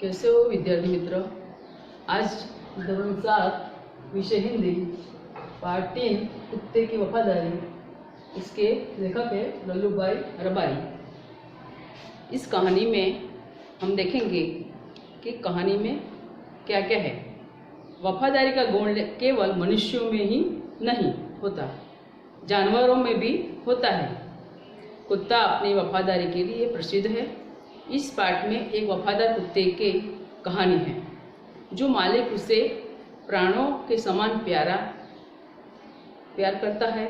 कैसे हो विद्यार्थी मित्र। आज धोरण 7 विषय हिंदी पार्ट 3 कुत्ते की वफादारी, इसके लेखक है लल्लूभाई रबारी। इस कहानी में हम देखेंगे कि कहानी में क्या क्या है। वफादारी का गुण केवल मनुष्यों में ही नहीं होता, जानवरों में भी होता है। कुत्ता अपनी वफादारी के लिए प्रसिद्ध है। इस पाठ में एक वफादार कुत्ते की कहानी है, जो मालिक उसे प्राणों के समान प्यार करता है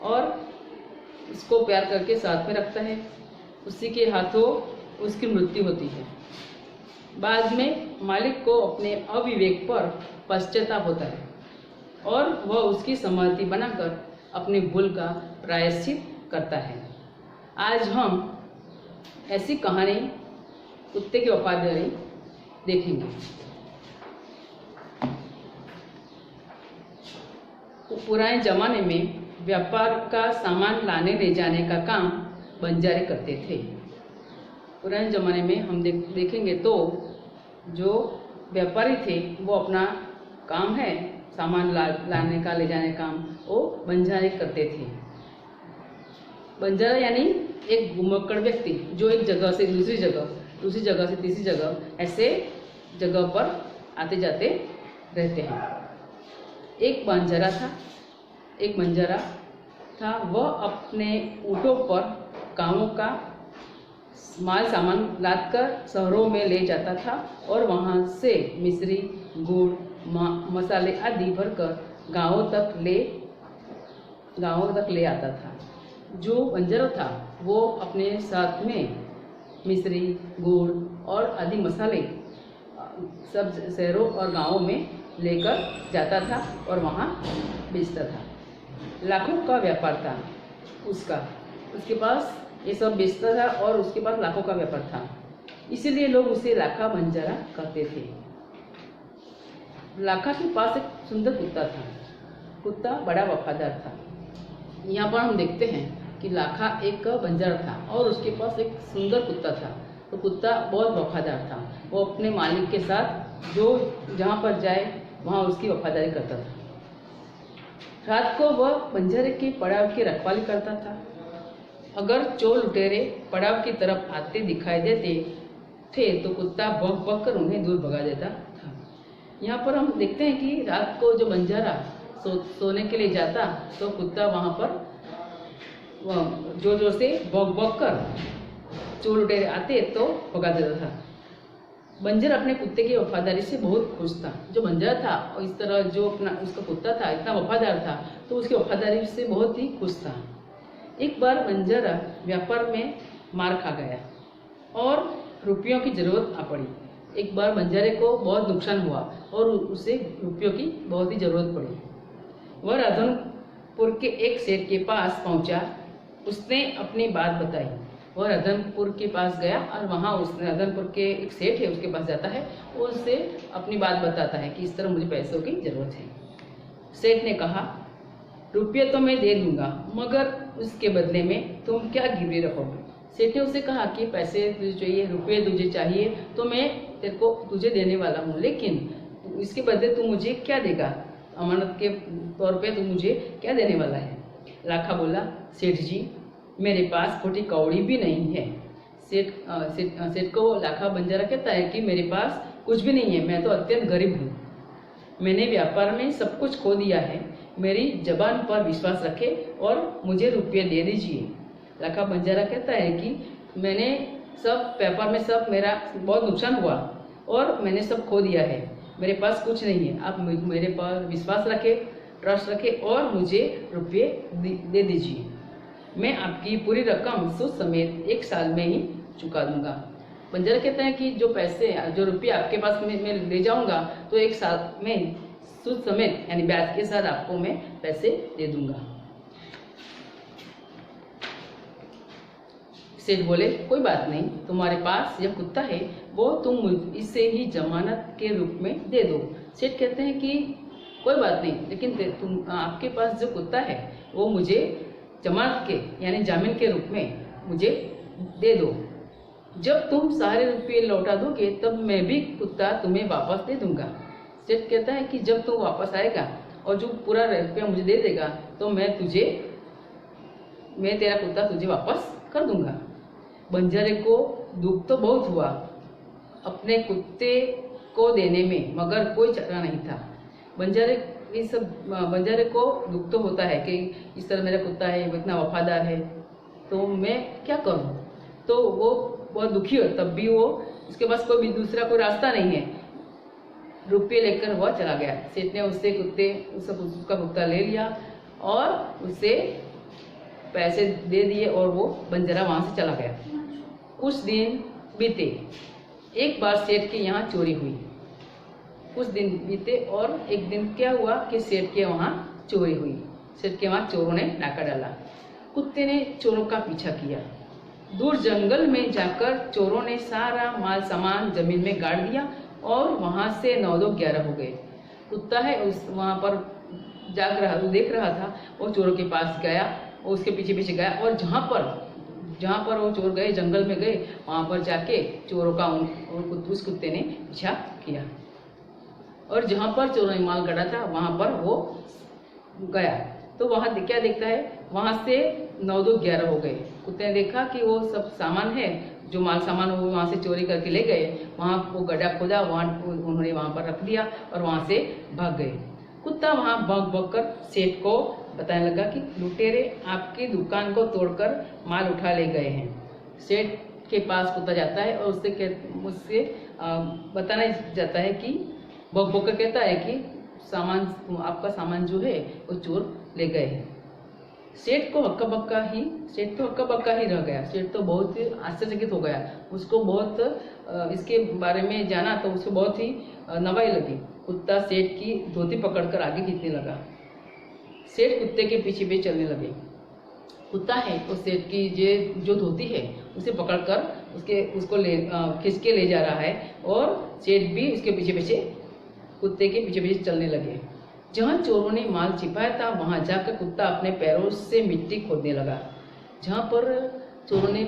और उसको प्यार करके साथ में रखता है। उसी के हाथों उसकी मृत्यु होती है। बाद में मालिक को अपने अविवेक पर पश्चाताप होता है और वह उसकी समाधि बनाकर अपनी भूल का प्रायश्चित करता है। आज हम ऐसी कहानी कुत्ते की वफादारी देखेंगे। पुराने जमाने में व्यापार का सामान लाने ले जाने का काम बंजारे करते थे। पुराने जमाने में हम देखेंगे तो जो व्यापारी थे वो अपना काम है सामान लाने का ले जाने का काम वो बंजारे करते थे। बंजारा यानी एक घुमक्कड़ व्यक्ति जो एक जगह से दूसरी जगह से तीसरी जगह ऐसे जगह पर आते जाते रहते हैं। एक बंजारा था। वह अपने ऊँटों पर गांवों का माल सामान लादकर शहरों में ले जाता था और वहां से मिश्री, गुड़, मसाले आदि भरकर गांवों तक ले आता था। जो बंजारा था वो अपने साथ में मिश्री, गुड़ और आदि मसाले सब शहरों और गांवों में लेकर जाता था और वहाँ बेचता था। लाखों का व्यापार था उसके पास ये सब बेचता था और उसके पास लाखों का व्यापार था। इसीलिए लोग उसे लाखा बंजारा कहते थे। लाखा के पास एक सुंदर कुत्ता था। कुत्ता बड़ा वफादार था। यहाँ पर हम देखते हैं कि लाखा एक बंजारा था और उसके पास एक सुंदर कुत्ता था। तो कुत्ता बहुत वफादार था। वो अपने मालिक के साथ जो जहाँ पर जाए वहाँ उसकी वफादारी करता था। रात को वह बंजारे के पड़ाव की रखवाली करता था। अगर चोर लुटेरे पड़ाव की तरफ आते दिखाई देते थे तो कुत्ता भौंक कर उन्हें दूर भगा देता था। यहाँ पर हम देखते हैं कि रात को जो बंजारा सोने के लिए जाता तो कुत्ता वहाँ पर जोर जोर से भौंक कर चोर लुटेरे आते तो भगा देता था। बंजारा अपने कुत्ते की वफादारी से बहुत खुश था। जो बंजारा था और इस तरह जो अपना उसका कुत्ता था इतना वफादार था तो उसकी वफादारी से बहुत ही खुश था। एक बार बंजारा व्यापार में मार खा गया और रुपयों की जरूरत आ पड़ी। एक बार बंजारे को बहुत नुकसान हुआ और उसे रुपयों की बहुत ही जरूरत पड़ी। वह राधनपुर के एक सेठ के पास पहुंचा। उसने अपनी बात बताई। वह राधनपुर के पास गया और वहाँ उसने राधनपुर के एक सेठ है उसके पास जाता है और उससे अपनी बात बताता है कि इस तरह मुझे पैसों की ज़रूरत है। सेठ ने कहा, रुपये तो मैं दे दूंगा मगर उसके बदले में तुम क्या गिरवी रखोगे। सेठ ने उससे कहा कि पैसे तुझे चाहिए, रुपये तुझे चाहिए तो मैं तुझे देने वाला हूँ, लेकिन इसके बदले तू मुझे क्या देगा, अमानत के तौर पे तू मुझे क्या देने वाला है। लाखा बोला, सेठ जी मेरे पास खोटी कौड़ी भी नहीं है। सेठ को लाखा बंजारा कहता है कि मेरे पास कुछ भी नहीं है, मैं तो अत्यंत गरीब हूँ। मैंने व्यापार में सब कुछ खो दिया है। मेरी जबान पर विश्वास रखें और मुझे रुपये दे दीजिए। लाखा बंजारा कहता है कि मैंने सब व्यापार में सब मेरा बहुत नुकसान हुआ और मैंने सब खो दिया है, मेरे पास कुछ नहीं है। आप मेरे पर विश्वास रखें, ट्रस्ट रखें और मुझे रुपये दे दीजिए। मैं आपकी पूरी रकम सूद समेत 1 साल में ही चुका दूंगा। बंजारा कहता है कि जो रुपये आपके पास मैं ले जाऊंगा तो 1 साल में सूद समेत यानी ब्याज के साथ आपको मैं पैसे दे दूंगा। सेठ बोले, कोई बात नहीं, तुम्हारे पास यह कुत्ता है वो तुम इसे ही जमानत के रूप में दे दो। सेठ कहते हैं कि कोई बात नहीं, लेकिन आपके पास जो कुत्ता है वो मुझे जमानत के यानी जामीन के रूप में मुझे दे दो। जब तुम सारे रुपये लौटा दोगे तब मैं भी कुत्ता तुम्हें वापस दे दूंगा। सेठ कहता है कि जब तुम वापस आएगा और जो पूरा रुपया मुझे दे देगा तो मैं तेरा कुत्ता तुझे वापस कर दूंगा। बंजारे को दुख तो बहुत हुआ अपने कुत्ते को देने में, मगर कोई चारा नहीं था। बंजारे को दुख तो होता है कि इस तरह मेरा कुत्ता है, वो इतना वफादार है, तो मैं क्या करूं। तो वो बहुत दुखी हो, तब भी वो उसके पास कोई दूसरा कोई रास्ता नहीं है, रुपये लेकर वह चला गया। सेठ ने उसका कुत्ता ले लिया और उसे पैसे दे दिए और वो बंजारा वहां से चला गया। कुछ दिन बीते। एक बार सेठ के यहाँ चोरी हुई। कुछ दिन बीते और एक दिन क्या हुआ कि सेठ के वहाँ चोरी हुई। सेठ के वहाँ चोरों ने डाका डाला। कुत्ते ने चोरों का पीछा किया। दूर जंगल में जाकर चोरों ने सारा माल सामान जमीन में गाड़ दिया और वहां से 9-11 हो गए। कुत्ता है वहां पर देख रहा था। वो चोरों के पास गया, वो उसके पीछे पीछे गया और जहाँ पर वो चोर गए, जंगल में गए, वहां पर जाके चोरों का उस कुत्ते ने पीछा किया और जहाँ पर चोरों ने माल गड़ा था वहां पर वो गया। तो वहां क्या देखता है, वहां से 9-11 हो गए। कुत्ते ने देखा कि वो सब सामान है, जो माल सामान वो वहां से चोरी करके ले गए। वहां वो गड्ढा खोदा, उन्होंने वहां पर रख दिया और वहां से भाग गए। कुत्ता वहां भग कर सेठ को बताने लगा कि लुटेरे आपकी दुकान को तोड़कर माल उठा ले गए हैं। सेठ के पास कुत्ता जाता है और मुझसे बताना जाता है कि भग कर कहता है कि आपका सामान जो है वो चोर ले गए हैं। सेठ तो हक्का बक्का ही रह गया। सेठ तो बहुत ही आश्चर्यचकित हो गया। उसको बहुत इसके बारे में जाना तो उसको बहुत ही नवाई लगी। कुत्ता सेठ की धोती पकड़कर आगे खींचने लगा। सेठ कुत्ते के पीछे भी चलने लगे। कुत्ता है तो सेठ की जो धोती है उसे पकड़कर उसको खींच के ले जा रहा है और सेठ भी उसके पीछे पीछे कुत्ते के पीछे पीछे चलने लगे। जहाँ चोरों ने माल छिपाया था वहां जाकर कुत्ता अपने पैरों से मिट्टी खोदने लगा। जहाँ पर चोरों ने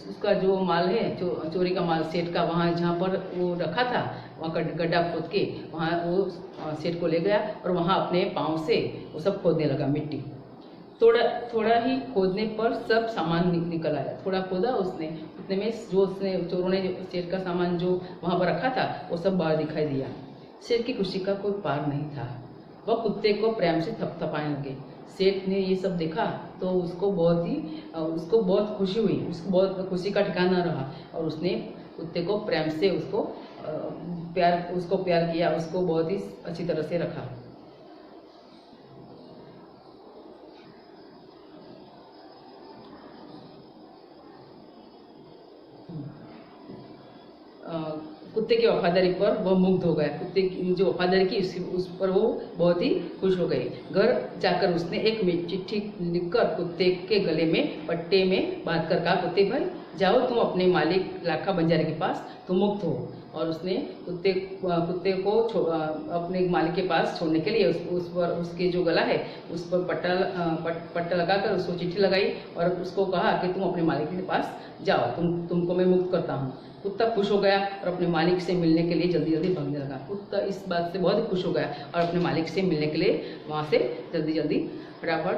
उसका जो माल है, चोरी का माल सेठ का, वहां जहाँ पर वो रखा था वहाँ गड्ढा खोद के वहां वो सेठ को ले गया और वहां अपने पाँव से वो सब खोदने लगा मिट्टी। थोड़ा ही खोदने पर सब सामान निकल आया। थोड़ा खोदा उसने, उतने में चोरों ने सेठ का सामान जो वहां पर रखा था वो सब बाहर दिखाई दिया। सेठ की खुशी का कोई पार नहीं था। वह कुत्ते को प्रेम से थपथपाने लगे। सेठ ने ये सब देखा तो उसको बहुत खुशी हुई। उसको बहुत खुशी का ठिकाना रहा और उसने कुत्ते को प्रेम से उसको प्यार किया, उसको बहुत ही अच्छी तरह से रखा। कुत्ते की वफादारी पर वह मुग्ध हो गया। कुत्ते की जो वफादारी की उस पर वो बहुत ही खुश हो गई। घर जाकर उसने एक चिट्ठी लिखकर कुत्ते के गले में पट्टे में बांध कर कहा, कुत्ते भाई जाओ तुम अपने मालिक लाखा बंजारे के पास, तुम मुक्त हो। और उसने कुत्ते को अपने मालिक के पास छोड़ने के लिए उस पर उसके जो गला है उस पर पट्टा लगाकर उसको चिट्ठी लगाई और उसको कहा कि तुम अपने मालिक के पास जाओ, तुमको मैं मुक्त करता हूँ। कुत्ता खुश हो गया और अपने मालिक से मिलने के लिए जल्दी जल्दी भागने लगा। कुत्ता इस बात से बहुत ही खुश हो गया और अपने मालिक से मिलने के लिए वहाँ से जल्दी जल्दी फटाफट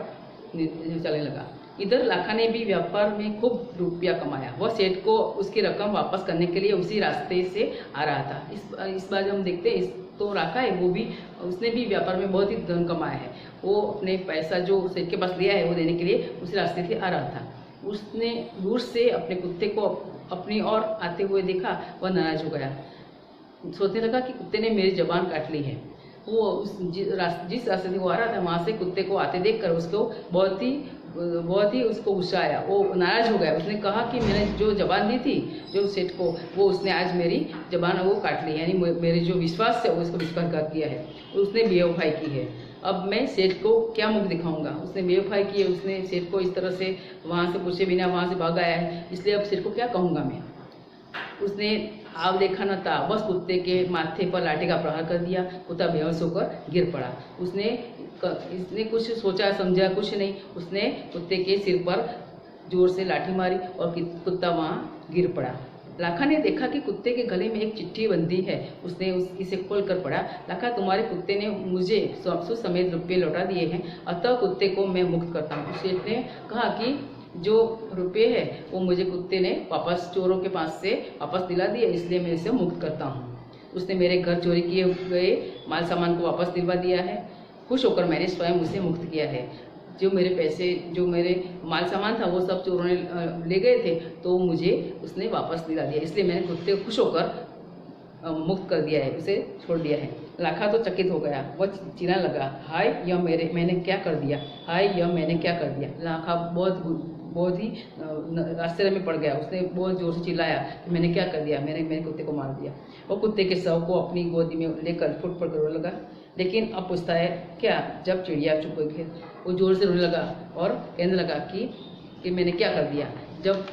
चलने लगा। इधर लाखा ने भी व्यापार में खूब रुपया कमाया। वह सेठ को उसकी रकम वापस करने के लिए उसी रास्ते से आ रहा था। इस बार जब हम देखते हैं तो लाखा है वो भी, उसने भी व्यापार में बहुत ही धन कमाया है। वो अपने पैसा जो सेठ के पास लिया है वो देने के लिए उसी रास्ते से आ रहा था। उसने दूर से अपने कुत्ते को अपनी ओर आते हुए देखा। वह नाराज हो गया, सोचने लगा कि कुत्ते ने मेरी जबान काट ली है। वो जिस रास्ते से वो आ रहा था वहाँ से कुत्ते को आते देखकर उसको बहुत ही उसको गुस्सा आया। वो नाराज हो गया। उसने कहा कि मैंने जो जबान दी थी जो सेठ को, वो उसने आज मेरी जबान वो काट ली, यानी मेरे जो विश्वास है वो उसको विश्वासघात किया है, उसने बेवफाई की है। अब मैं सेठ को क्या मुख दिखाऊंगा। उसने बेवफाई की है, उसने सेठ को इस तरह से वहाँ से पूछे बिना वहाँ से भाग आया है, इसलिए अब सेठ को क्या कहूँगा मैं। उसने आव देखा न था, बस कुत्ते के माथे पर लाठी का प्रहार कर दिया। कुत्ता बेहोश होकर गिर पड़ा। इसने कुछ सोचा समझा कुछ नहीं। उसने कुत्ते के सिर पर जोर से लाठी मारी और कुत्ता वहाँ गिर पड़ा। लाखा ने देखा कि कुत्ते के गले में एक चिट्ठी बंधी है। उसने इसे खोल कर पढ़ा। लाखा, तुम्हारे कुत्ते ने मुझे सूद समेत रुपये लौटा दिए हैं, अतः कुत्ते को मैं मुक्त करता हूँ। सेठ ने कहा कि जो रुपये है वो मुझे कुत्ते ने वापस चोरों के पास से वापस दिला दिए, इसलिए मैं इसे मुक्त करता हूँ। उसने मेरे घर चोरी किए गए माल सामान को वापस दिलवा दिया है। खुश होकर मैंने स्वयं उसे मुक्त किया है। जो मेरे पैसे, जो मेरे माल सामान था वो सब चोरों ने ले गए थे, तो मुझे उसने वापस दिला दिया, इसलिए मैंने कुत्ते को खुश होकर मुक्त कर दिया है, उसे छोड़ दिया है। लाखा तो चकित हो गया। वह चिल्लाने लगा, हाय यह मैंने क्या कर दिया, हाय यह मैंने क्या कर दिया। लाखा बहुत ही आश्चर्य में पड़ गया। उसने बहुत जोर से चिल्लाया कि मैंने क्या कर दिया, मैंने मेरे कुत्ते को मार दिया। वो कुत्ते के शव को अपनी गोदी में लेकर फुट पड़ कर रोने लगा। लेकिन अब पूछता है क्या, जब चिड़िया चुप गई, वो जोर से रोने लगा और कहने लगा कि मैंने क्या कर दिया। जब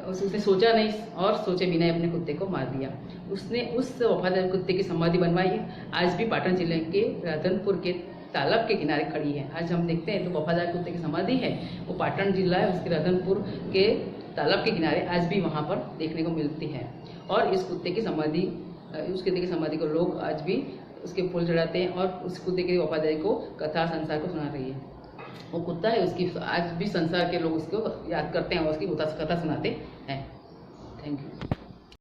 उसने सोचा नहीं और सोचे बिना अपने कुत्ते को मार दिया। उसने उस वफादार कुत्ते की समाधि बनवाई है। आज भी पाटन जिले के राधनपुर के तालाब के किनारे खड़ी है। आज हम देखते हैं तो वफादार कुत्ते की समाधि है, वो पाटन जिला है, उसके राधनपुर के तालाब के किनारे आज भी वहाँ पर देखने को मिलती है। और उस कुत्ते की समाधि को लोग आज भी उसके फूल चढ़ाते हैं और उस कुत्ते की वफादारी को कथा संसार को सुना रही है। वो कुत्ता है, उसकी आज भी संसार के लोग उसको याद करते हैं और उसकी कथा सुनाते हैं। Thank you.